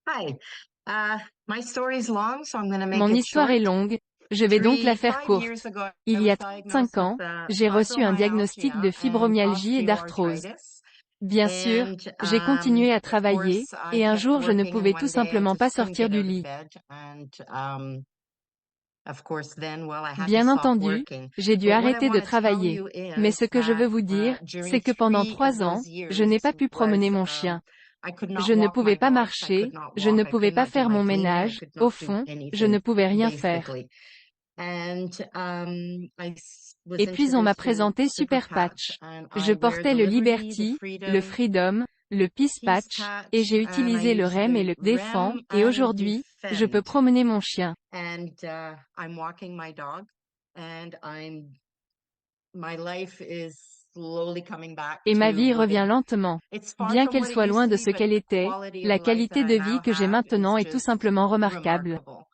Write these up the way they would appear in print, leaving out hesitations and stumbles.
Hi. My story's long, so I'm going to make Mon it histoire est short. longue, je vais donc la faire 5 years courte. ago, I Il y was a diagnosed 5 with ans, j'ai reçu un diagnostic de fibromyalgia and fibromyalgie et d'arthrose. osteoarthritis. Bien sûr, And j'ai continué à of travailler, course, I et un kept jour je ne working, and pouvais tout one day I simplement pas just couldn't sortir get du out of lit. bed. And of course, then, well, I had to Bien stop entendu, working. j'ai dû But what I arrêter de want to tell travailler. you Mais is ce que je that veux vous dire, during c'est que pendant 3 of 3 ans, those je years n'ai pas pu promener was mon chien. I could Je not ne walk pouvais my pas dogs. I could marcher, not je ne walk. I pouvais could pas not do faire my mon cleaning. I ménage, could au not do fond, je ne anything, pouvais rien faire. basically. And was Et puis on m'a introduced to présenté Super Super Patch, Patch. and Je I wear portais the le Liberty, the Liberty, le Freedom, Freedom, le Peace Peace Patch, et Patch, j'ai and I utilisé le use REM et the le Défend, REM et and aujourd'hui, je peux Defend. promener mon chien. And I'm walking my dog, and my life is slowly coming back Et ma to vie what revient lentement. it's far Bien from qu'elle what it soit used loin to de be, ce but qu'elle the était, quality of la life that qualité I de now vie que j'ai have is maintenant est tout just simplement remarquable. remarkable.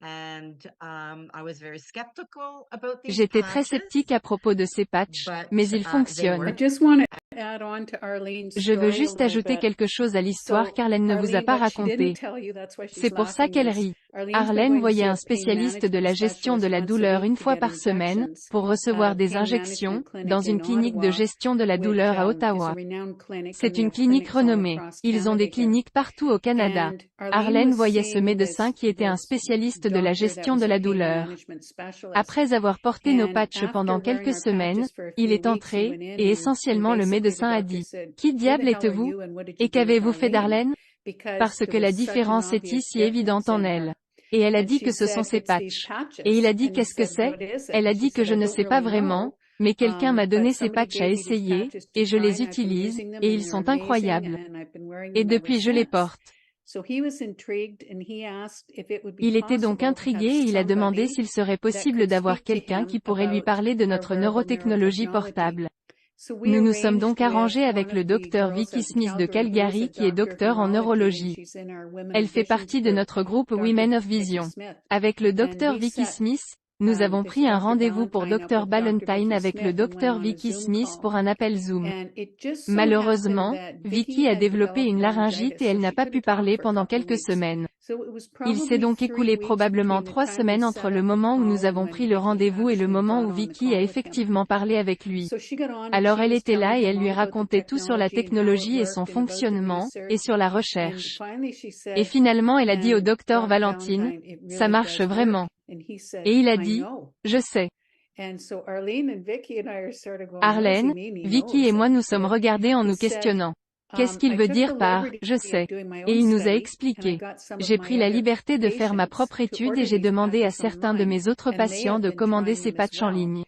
And I was very skeptical about these J'étais très patches, sceptique à propos de ces patchs, but mais ils they fonctionnent. I work. just want to add on to Arlene's Je veux story a juste little ajouter bit. quelque chose à l'histoire So, car elle ne vous a Arlene, pas what she didn't raconté. tell you, that's why C'est she's pour ça laughing, qu'elle is rit. Arlene's been Arlène going to voyait see un a pain spécialiste de management la gestion de specialist la once a douleur week une to fois get par semaine, injections pour at recevoir a des pain injections, management clinic dans in une clinique de Ottawa, gestion de la which douleur à is a Ottawa. renowned clinic, and C'est they une have clinique clinics all renommée. across Ils ont des Canada here. cliniques partout au Canada. And Arlene Arlène was voyait ce seeing médecin qui était un this spécialiste de la doctor that gestion was de a la pain douleur. management specialist. Après avoir porté nos And patchs after pendant wearing quelques our semaines, patches for a il few est weeks, he entré, went in et and essentiellement le basically the médecin a doctor dit, said, « Qui "Who the diable hell are êtes-vous? you and what did you Et do with qu'avez-vous fait Arlene?" d'Arlène? Because Parce there que was la such an différence est obvious si évidente difference en in elle. » her. Et elle a And dit she que ce sont said, ses "It's these patchs. Et il patches." a dit And he qu'est-ce que said, c'est? "What is it?" Elle a And she dit que said, je "I ne don't sais pas really vraiment, know. mais quelqu'un m'a But donné ces somebody patchs à gave me these essayer, patches to et je try les and I've been utilise, using them et and ils they're sont amazing incroyables. and I've been wearing Et them ever depuis je les since." porte. So he was intrigued and he asked if it would be Il était donc possible to intrigué have et il a demandé somebody s'il serait that possible could d'avoir speak to quelqu'un him qui pourrait lui about parler de our notre wearable neurotechnologie neurotechnology. portable. So we Nous nous sommes arranged donc with arrangés one avec le of the docteur girls Vicky out in Smith de Calgary who is a Calgary qui est doctor of docteur en neurology and neurologie. she's in our Women Elle of fait Visions partie de group, notre groupe Dr. Women of Vicky Vision. Smith. Avec le And docteur we Vicky set Smith, nous avons this pris un Dr. rendez-vous pour Ballantyne up docteur with Dr. Ballantyne Vicky avec le Smith and went docteur on a Vicky Zoom Smith call. pour un appel Zoom. And it just so happened Malheureusement, that Vicky Vicky a had développé developed une laryngite laryngitis, et so elle n'a she pas pu couldn't talk parler for a pendant couple of quelques weeks. semaines. So it was Il s'est probably donc 3 écoulé weeks probablement between the 3 time we semaines set entre le up the moment où nous call and avons when pris le Vicky rendez-vous et le actually moment got où on the Vicky a call with him. effectivement parlé avec lui. So she got on and Alors she elle was était là telling et elle him lui all about the racontait tout sur la technology and how it technologie et son worked and about the fonctionnement, et research. sur la And recherche. finally she Et said, finalement elle a dit au "And docteur Dr. Valentine, Ballantyne, it ça really marche does work." vraiment. And he said, Et il a "I dit, know." je sais. And so Arlene and Vicky and I are sort of going, "What does he Arlène, mean he Vicky et knows?" moi And nous sommes regardés en he nous said, questionnant. Qu'est-ce qu'il "I veut took the dire par « je liberty of sais » doing my et own il nous a study, and I expliqué. got some of J'ai my pris la other liberté de faire ma patients propre to étude et order j'ai these demandé à patches certains de online, mes autres and they patients have de been commander trying ces them as patchs en well. ligne.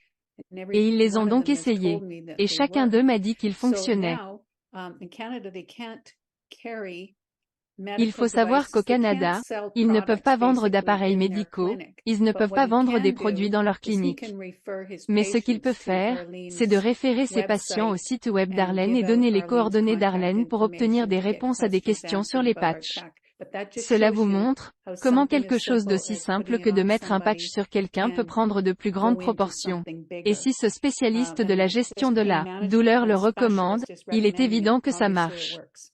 And every Et ils les ont one of donc them has essayés. told me that Et they chacun d'eux work. m'a dit qu'ils So fonctionnaient. now, in Canada, they can't carry Il medical faut savoir qu'au devices. They can't Canada, sell ils ne peuvent products pas vendre basically d'appareils in their médicaux, clinic. ils ne But peuvent what pas he vendre des can produits do dans leur is he clinique. can refer his Mais ce qu'il peut patients to faire, c'est de Arlene's référer ses patients au website site web and d'Arlène et give out donner les Arlene's coordonnées contact d'Arlène pour obtenir information des to get réponses à des questions questions sur answered les about our patchs. tech. But that just Cela shows vous you montre how comment something quelque as chose simple d'aussi as simple putting que it de on mettre un patch somebody sur quelqu'un peut can prendre de plus grandes go into proportions. something Et bigger. si ce spécialiste de la And this gestion de pain la douleur le management recommande, specialist is il est recommending it. évident que ça Obviously, it marche. works.